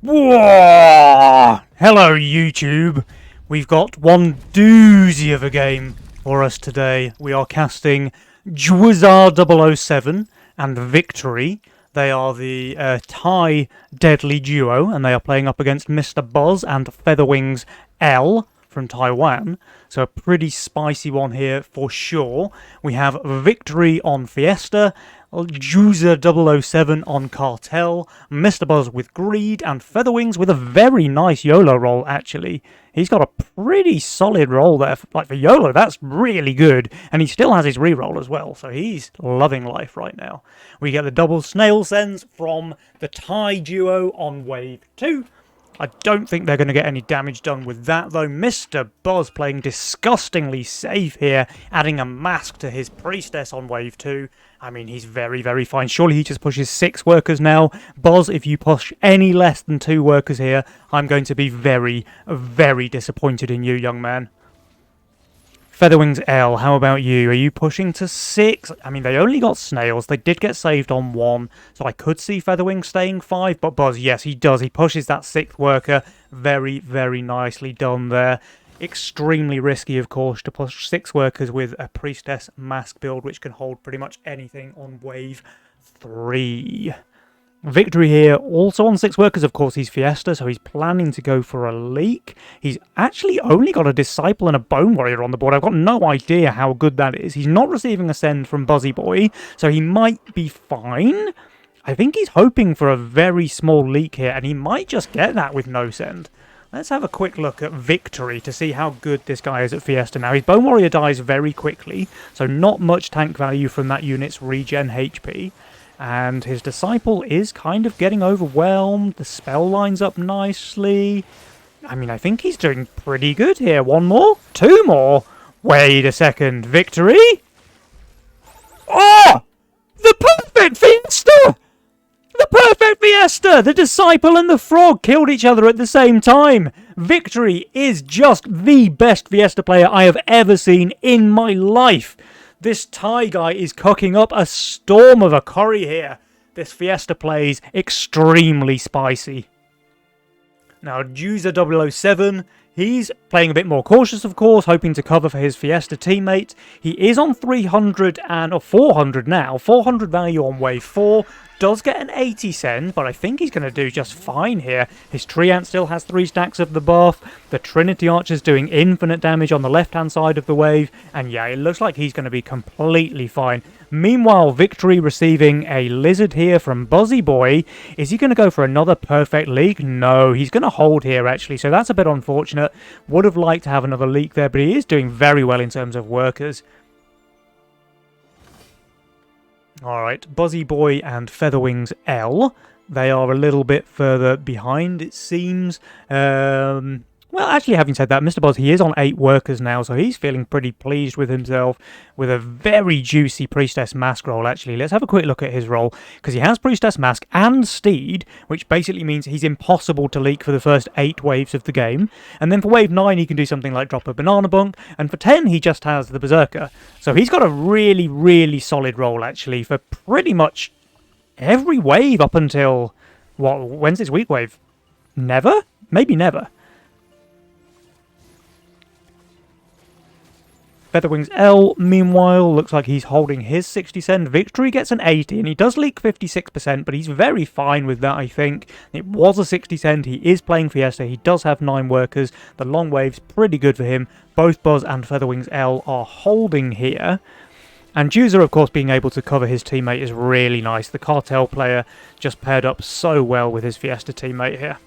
Whoa! Hello YouTube! We've got one doozy of a game for us today. We are casting Jwza007 and Victory. They are the Thai deadly duo, and they are playing up against Mr. Buzz and featherwingsl from Taiwan. So a pretty spicy one here for sure. We have Victory on Fiesta, Jwza007 on Cartel, Mr. Buzz with Greed, and Featherwings with a very nice YOLO roll, actually. He's got a pretty solid roll there. Like, for YOLO, that's really good. And he still has his reroll as well, so he's loving life right now. We get the double snail sends from the Thai duo on wave 2. I don't think they're going to get any damage done with that, though. Mr. Buzz playing disgustingly safe here, adding a mask to his priestess on wave 2. I mean, he's very, very fine. Surely he just pushes 6 workers now. Buzz, if you push any less than 2 workers here, I'm going to be very, very disappointed in you, young man. featherwingsl, how about you? Are you pushing to 6? I mean, they only got snails. They did get saved on 1, so I could see Featherwings staying 5, but Buzz, yes, he does. He pushes that 6th worker. Very, very nicely done there. Extremely risky, of course, to push 6 workers with a Priestess Mask build, which can hold pretty much anything on wave 3. Victory here, also on 6 workers, of course. He's Fiesta, so he's planning to go for a leak. He's actually only got a Disciple and a Bone Warrior on the board. I've got no idea how good that is. He's not receiving a send from Buzzy Boy, so he might be fine. I think he's hoping for a very small leak here, and he might just get that with no send. Let's have a quick look at Victory to see how good this guy is at Fiesta now. His Bone Warrior dies very quickly, so not much tank value from that unit's regen HP. And his Disciple is kind of getting overwhelmed. The spell lines up nicely. I mean, I think he's doing pretty good here. 1 more? 2 more? Wait a second. Victory? Oh! The perfect Fiesta! The perfect Fiesta! The Disciple and the Frog killed each other at the same time. Victory is just the best Fiesta player I have ever seen in my life. This Thai guy is cooking up a storm of a curry here. This Fiesta plays extremely spicy. Now, Jwza007, he's playing a bit more cautious, of course, hoping to cover for his Fiesta teammate. He is on 300 or 400 now. 400 value on wave 4. Does get an 80 send, but I think he's going to do just fine here. His Treant still has 3 stacks of the buff. The Trinity Archer's doing infinite damage on the left-hand side of the wave. And yeah, it looks like he's going to be completely fine. Meanwhile, Victory receiving a Lizard here from Buzzy Boy. Is he going to go for another perfect leak? No, he's going to hold here, actually. So that's a bit unfortunate. Would have liked to have another leak there, but he is doing very well in terms of workers. Alright, Buzzy Boy and featherwingsl. They are a little bit further behind, it seems. Well, actually, having said that, Mr. Buzz, he is on 8 workers now, so he's feeling pretty pleased with himself, with a very juicy Priestess Mask roll, actually. Let's have a quick look at his roll, because he has Priestess Mask and Steed, which basically means he's impossible to leak for the first 8 waves of the game. And then for wave 9, he can do something like drop a Banana Bunk, and for 10, he just has the Berserker. So he's got a really, really solid roll, actually, for pretty much every wave up until, what, when's this weak wave? Never? Maybe never. featherwingsl, meanwhile, looks like he's holding his 60 send. Victory gets an 80, and he does leak 56%, but he's very fine with that, I think. It was a 60 send. He is playing Fiesta. He does have 9 workers. The long wave's pretty good for him. Both Buzz and featherwingsl are holding here. And Jwza, of course, being able to cover his teammate is really nice. The Cartel player just paired up so well with his Fiesta teammate here.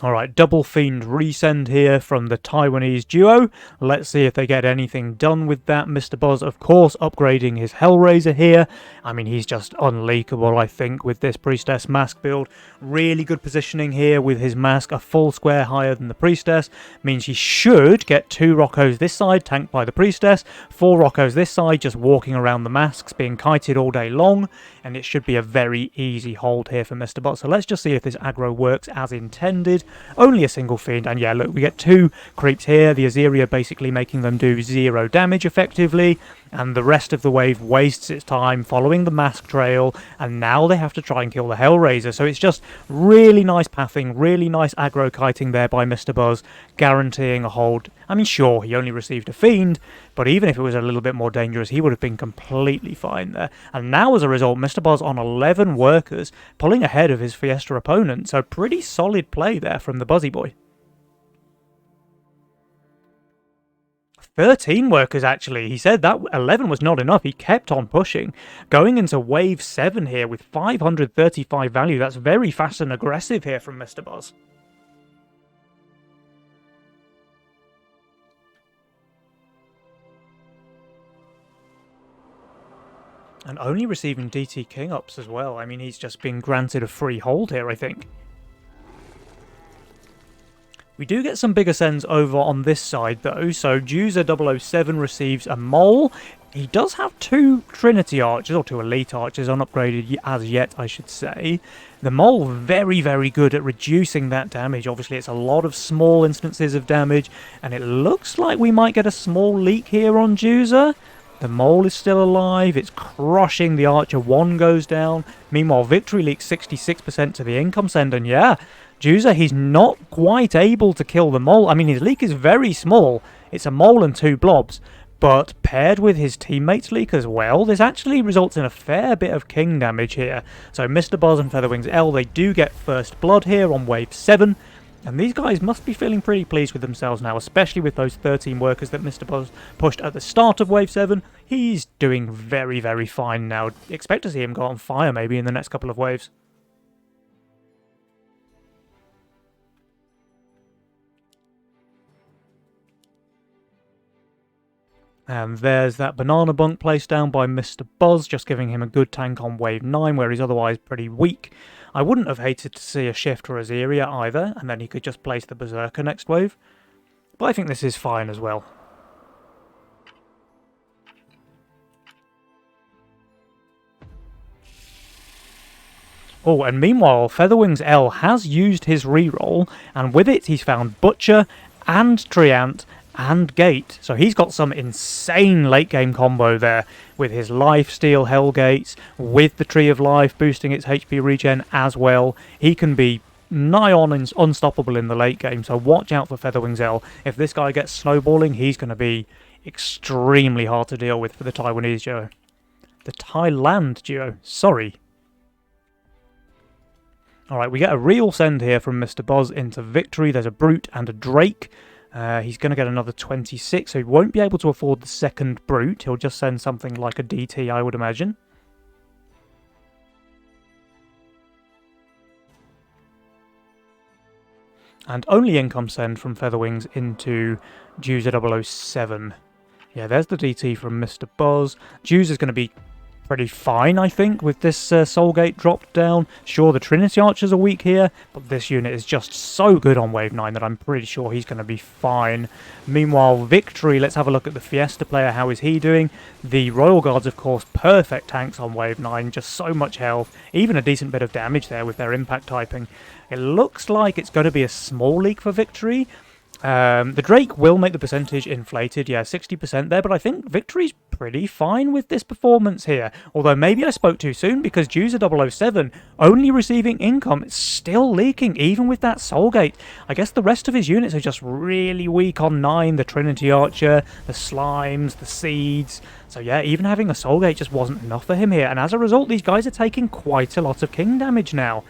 Alright, double Fiend resend here from the Taiwanese duo. Let's see if they get anything done with that. Mr. Buzz, of course, upgrading his Hellraiser here. I mean, he's just unleakable, I think, with this Priestess Mask build. Really good positioning here with his mask a full square higher than the Priestess. Means he should get 2 Roccos this side, tanked by the Priestess. 4 Roccos this side, just walking around the masks, being kited all day long. And it should be a very easy hold here for Mr. Buzz. So let's just see if this aggro works as intended. Only a single Fiend, and yeah, look, we get 2 creeps here. The Azeria basically making them do 0 damage effectively. and the rest of the wave wastes its time following the mask trail, and now they have to try and kill the Hellraiser. So it's just really nice pathing, really nice aggro kiting there by Mr. Buzz, guaranteeing a hold. I mean, sure, he only received a Fiend, but even if it was a little bit more dangerous, he would have been completely fine there. And now, as a result, Mr. Buzz on 11 workers, pulling ahead of his Fiesta opponent, so pretty solid play there from the Buzzy Boy. 13 workers, actually. He said that 11 was not enough. He kept on pushing. Going into wave 7 here with 535 value. That's very fast and aggressive here from Mr. Buzz. And only receiving DT King ups as well. I mean, he's just been granted a free hold here, I think. We do get some bigger sends over on this side, though. So Jwza007 receives a Mole. He does have 2 Trinity Archers, or 2 Elite Archers, unupgraded as yet, I should say. The Mole, very, very good at reducing that damage. Obviously, it's a lot of small instances of damage, and it looks like we might get a small leak here on Jwza. The Mole is still alive. It's crushing the Archer. 1 goes down. Meanwhile, Victory leaks 66% to the income send, and yeah, Jwza, he's not quite able to kill the Mole. I mean, his leak is very small. It's a Mole and 2 blobs. But paired with his teammate's leak as well, this actually results in a fair bit of King damage here. So Mr. Buzz and featherwingsl, they do get first blood here on wave 7. And these guys must be feeling pretty pleased with themselves now, especially with those 13 workers that Mr. Buzz pushed at the start of wave 7. He's doing very, very fine now. Expect to see him go on fire maybe in the next couple of waves. And there's that banana bunk placed down by Mr. Buzz, just giving him a good tank on wave 9, where he's otherwise pretty weak. I wouldn't have hated to see a Shift or a Azeria either, and then he could just place the Berserker next wave. But I think this is fine as well. Oh, and meanwhile, featherwingsl has used his reroll, and with it he's found Butcher and Treant and Gate. So he's got some insane late game combo there with his Lifesteal Hellgates, with the Tree of Life boosting its HP regen as well. He can be nigh on unstoppable in the late game, so watch out for featherwingsl. If this guy gets snowballing, he's going to be extremely hard to deal with for the Taiwanese duo. The Thailand duo, sorry. Alright, we get a real send here from Mr. Buzz into Victory. There's a Brute and a Drake. He's going to get another 26, so he won't be able to afford the second Brute. He'll just send something like a DT, I would imagine. And only income send from Featherwings into Jwza007. Yeah, there's the DT from Mr. Buzz. Jwza's going to be pretty fine, I think, with this Soulgate dropped down. Sure, the Trinity Archers are weak here, but this unit is just so good on wave 9 that I'm pretty sure he's going to be fine. Meanwhile, Victory, let's have a look at the Fiesta player. How is he doing? The Royal Guards, of course, perfect tanks on wave 9, just so much health, even a decent bit of damage there with their impact typing. It looks like it's going to be a small leak for Victory. The Drake will make the percentage inflated, yeah, 60% there, but I think Victory's pretty fine with this performance here. Although maybe I spoke too soon, because Jwza007 only receiving income, it's still leaking, even with that Soulgate. I guess the rest of his units are just really weak on 9, the Trinity Archer, the Slimes, the Seeds. So yeah, even having a Soulgate just wasn't enough for him here, and as a result, these guys are taking quite a lot of King damage now.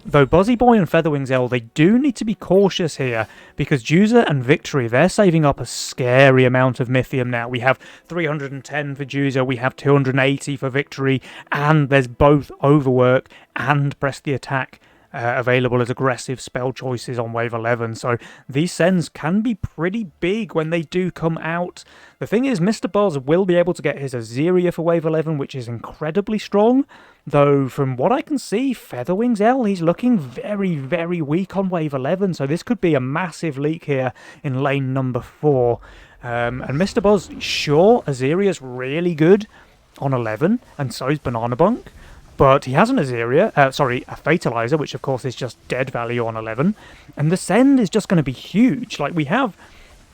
Though Buzzy Boy and featherwingsl, they do need to be cautious here, because Jwza and Victory, they're saving up a scary amount of Mythium now. We have 310 for Jwza, we have 280 for Victory, and there's both Overwork and Press the Attack available as aggressive spell choices on wave 11, so these sends can be pretty big when they do come out. The thing is, Mr. Buzz will be able to get his Azeria for wave 11, which is incredibly strong, though from what I can see, featherwingsl, he's looking very, very weak on wave 11, so this could be a massive leak here in lane number 4. And Mr. Buzz, sure, Azeria's really good on 11, and so is Banana Bunk, but he has an Azeria, a Fatalizer, which of course is just dead value on 11, and the send is just going to be huge. Like, we have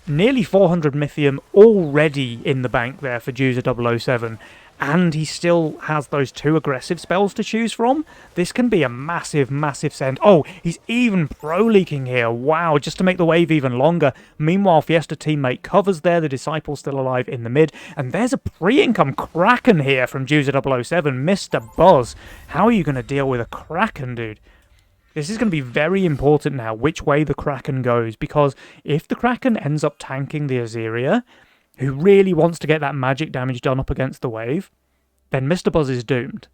nearly 400 Mythium already in the bank there for Jwza007, and he still has those 2 aggressive spells to choose from. This can be a massive, massive send. Oh, he's even pro-leaking here. Wow, just to make the wave even longer. Meanwhile, Fiesta teammate covers there, the Disciple's still alive in the mid, and there's a pre-income Kraken here from Jwza007. Mr. Buzz, how are you going to deal with a Kraken, dude? This is going to be very important now, which way the Kraken goes, because if the Kraken ends up tanking the Azeria, who really wants to get that magic damage done up against the wave, then Mr. Buzz is doomed.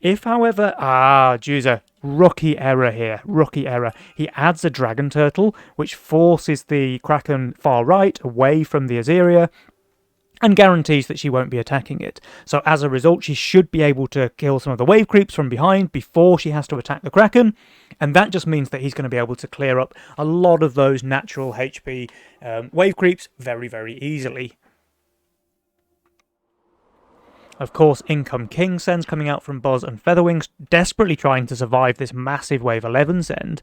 If, however... Jwza, rookie error here, rookie error. He adds a Dragon Turtle, which forces the Kraken far right, away from the Azeria, and guarantees that she won't be attacking it. So as a result, she should be able to kill some of the wave creeps from behind before she has to attack the Kraken, and that just means that he's going to be able to clear up a lot of those natural HP wave creeps very, very easily. Of course, Income King sends coming out from Buzz and Featherwings, desperately trying to survive this massive Wave 11 send.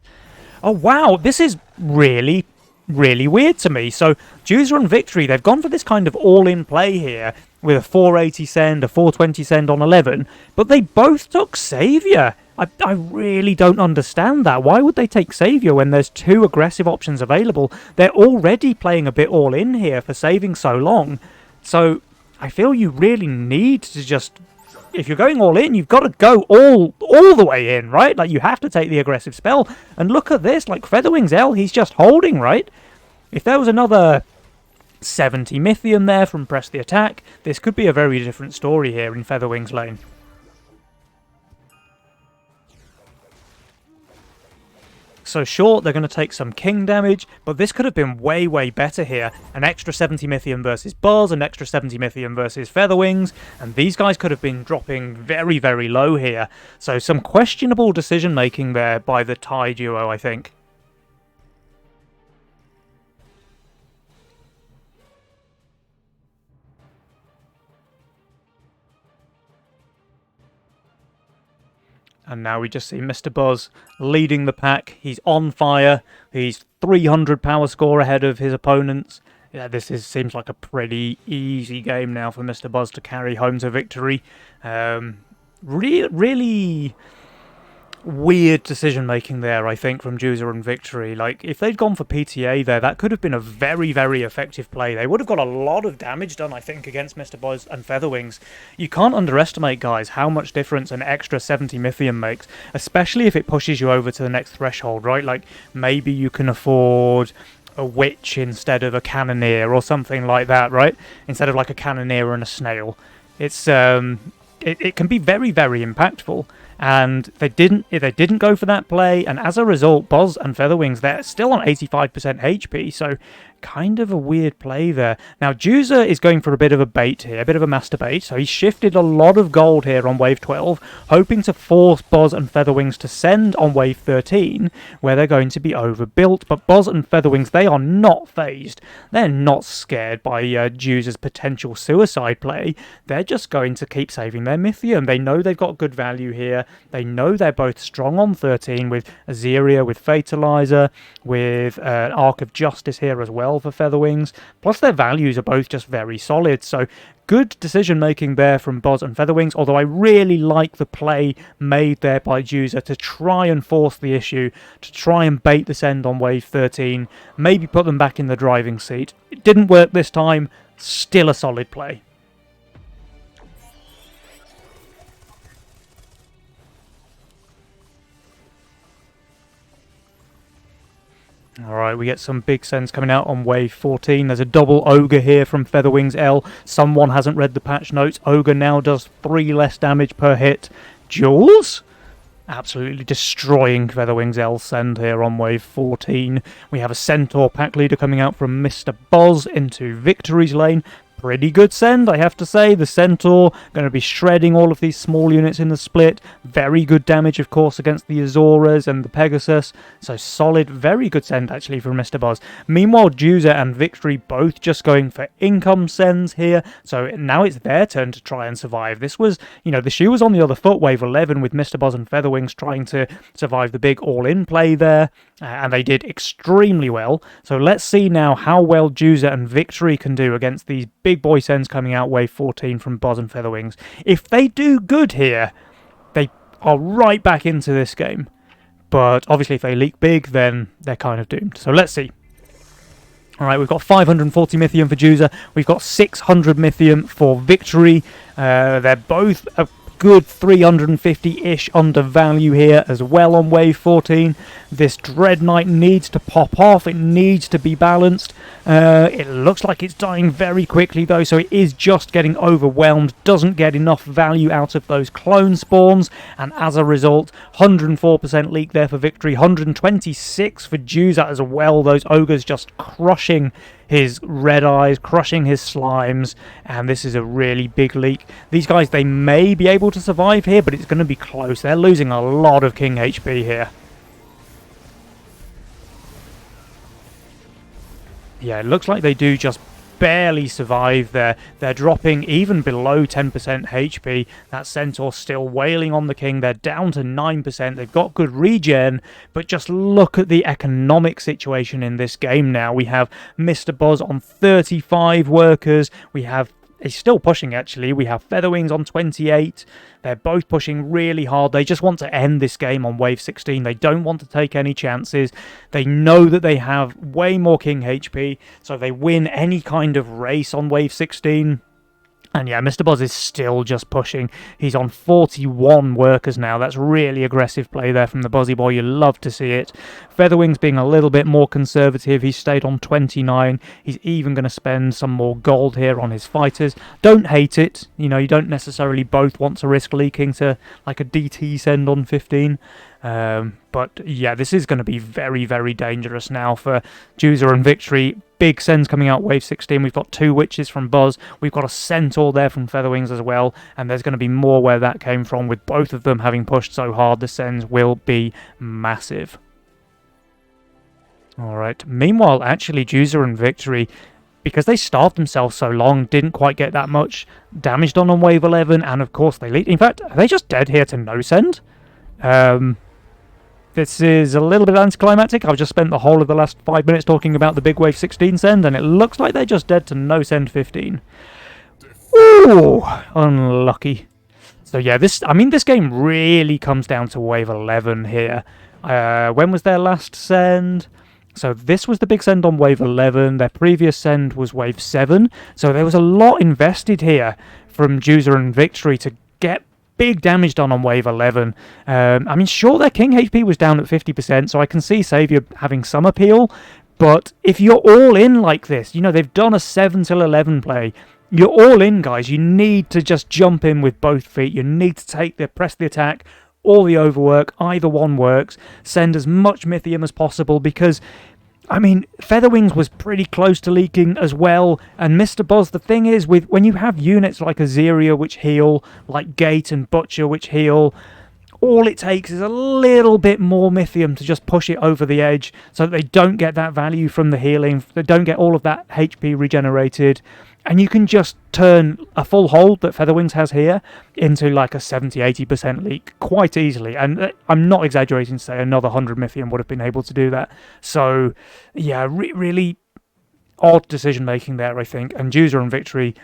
Oh wow, this is really weird to me. So Jwza and Victory, they've gone for this kind of all-in play here with a 480 send, a 420 send on 11, but they both took Saviour. I really don't understand that. Why would they take Saviour when there's 2 aggressive options available? They're already playing a bit all-in here for saving so long. So I feel you really need to just... If you're going all in, you've got to go all the way in, right? Like, you have to take the aggressive spell. And look at this, like, featherwingsl, he's just holding, right? If there was another 70 Mythium there from Press the Attack, this could be a very different story here in Featherwings lane. So sure, they're going to take some king damage, but this could have been way better here. An extra 70 Mythium versus Buzz, an extra 70 Mythium versus Featherwings, and these guys could have been dropping very low here. So some questionable decision making there by the Thai duo, I think. And now we just see Mr. Buzz leading the pack. He's on fire. He's 300 power score ahead of his opponents. Yeah, seems like a pretty easy game now for Mr. Buzz to carry home to victory. Really weird decision making there, I think, from Jwza and Victory. Like, if they'd gone for PTA there, that could have been a very effective play. They would have got a lot of damage done, I think, against Mr. Buzz and Featherwings. You can't underestimate, guys, how much difference an extra 70 Mythium makes, especially if it pushes you over to the next threshold, right? Like, maybe you can afford a witch instead of a cannoneer or something like that, right? Instead of like a cannoneer and a snail. It's it can be very impactful. And they didn't go for that play, and as a result, Buzz and Featherwings, they're still on 85% HP, so kind of a weird play there. Now, Jwza is going for a bit of a bait here, a bit of a master bait, so he shifted a lot of gold here on wave 12, hoping to force Buzz and Featherwings to send on wave 13, where they're going to be overbuilt, but Buzz and Featherwings, they are not phased. They're not scared by Jwza's potential suicide play. They're just going to keep saving their Mythium. They know they've got good value here. They know they're both strong on 13 with Azeria, with Fatalizer, with Arc of Justice here as well for Featherwings. Plus their values are both just very solid. So good decision making there from Buzz and Featherwings, although I really like the play made there by Jwza to try and force the issue, to try and bait this end on wave 13, maybe put them back in the driving seat. It didn't work this time, still a solid play. Alright, we get some big sends coming out on wave 14. There's a double Ogre here from featherwingsl. Someone hasn't read the patch notes. Ogre now does 3 less damage per hit. Jules? Absolutely destroying featherwingsl send here on wave 14. We have a Centaur pack leader coming out from Mr. Buzz into Victory's lane. pretty good send, I have to say. The Centaur going to be shredding all of these small units in the split. Very good damage, of course, against the Azoras and the Pegasus. So solid, very good send, actually, from Mr. Buzz. Meanwhile, Jwza and Victory both just going for income sends here. So now it's their turn to try and survive. This was, you know, the shoe was on the other foot, wave 11, with Mr. Buzz and Featherwings trying to survive the big all-in play there. And they did extremely well. So let's see now how well Jwza and Victory can do against these big boy sends coming out wave 14 from Buzz and Featherwings. If they do good here, they are right back into this game. But obviously if they leak big, then they're kind of doomed. So let's see. Alright, we've got 540 Mythium for Jwza. We've got 600 Mythium for Victory. They're both a good 350-ish under value here as well on wave 14. This Dread Knight needs to pop off. It needs to be balanced. It looks like it's dying very quickly though, so it is just getting overwhelmed. Doesn't get enough value out of those clone spawns, and as a result, 104% leak there for Victory, 126 for Jwza as well. Those ogres just crushing his red eyes, crushing his slimes, and this is a really big leak. These guys, they may be able to survive here, but it's going to be close. They're losing a lot of King HP here. Yeah, it looks like they do just barely survive there. They're dropping even below 10% HP. That Centaur still wailing on the king. They're down to 9%. They've got good regen, but just look at the economic situation in this game now. We have Mr. Buzz on 35 workers. He's still pushing, actually. We have Featherwings on 28. They're both pushing really hard. They just want to end this game on wave 16. They don't want to take any chances. They know that they have way more King HP, so if they win any kind of race on wave 16... And yeah, Mr. Buzz is still just pushing. He's on 41 workers now. That's really aggressive play there from the Buzzy Boy. You love to see it. Featherwings being a little bit more conservative. He stayed on 29. He's even going to spend some more gold here on his fighters. Don't hate it. You know, you don't necessarily both want to risk leaking to like a DT send on 15. But yeah, this is going to be very, very dangerous now for Jwza and Victory. Big sends coming out wave 16. We've got 2 witches from Buzz. We've got a Centaur there from Featherwings as well. And there's going to be more where that came from. With both of them having pushed so hard, the sends will be massive. Alright, meanwhile, actually, Jwza and Victory, because they starved themselves so long, didn't quite get that much damage done on wave 11. And of course, they leaked. In fact, are they just dead here to no send? This is a little bit anticlimactic. I've just spent the whole of the last 5 minutes talking about the big wave 16 send, and it looks like they're just dead to no send 15. Ooh, unlucky. So yeah, this game really comes down to wave 11 here. When was their last send? So this was the big send on wave 11. Their previous send was wave 7. So there was a lot invested here from Jwza and Victory to get big damage done on wave 11. I mean, sure, their King HP was down at 50%, so I can see Saviour having some appeal, but if you're all in like this, you know, they've done a 7 till 11 play, you're all in, guys. You need to just jump in with both feet. You need to press the attack or the overwork. Either one works. Send as much Mythium as possible, because I mean, Featherwings was pretty close to leaking as well, and Mr. Buzz, the thing is, when you have units like Azeria which heal, like Gate and Butcher which heal, all it takes is a little bit more Mythium to just push it over the edge so that they don't get that value from the healing, they don't get all of that HP regenerated, and you can just turn a full hold that Featherwings has here into like a 70-80% leak quite easily. And I'm not exaggerating to say another 100 Mythium would have been able to do that. So, yeah, really odd decision-making there, I think. And Jwza and Victory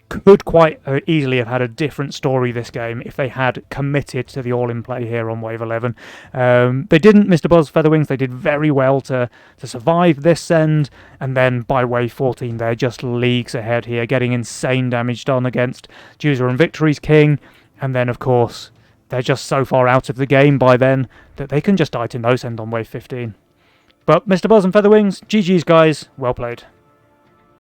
could quite easily have had a different story this game if they had committed to the all-in play here on wave 11. They didn't. Mr. Buzz, Featherwings, they did very well to survive this send, and then by wave 14 they're just leagues ahead here, getting insane damage done against Jwza and Victory's king, and then of course they're just so far out of the game by then that they can just die to no send on wave 15. But Mr. Buzz and Featherwings, GG's guys, well played.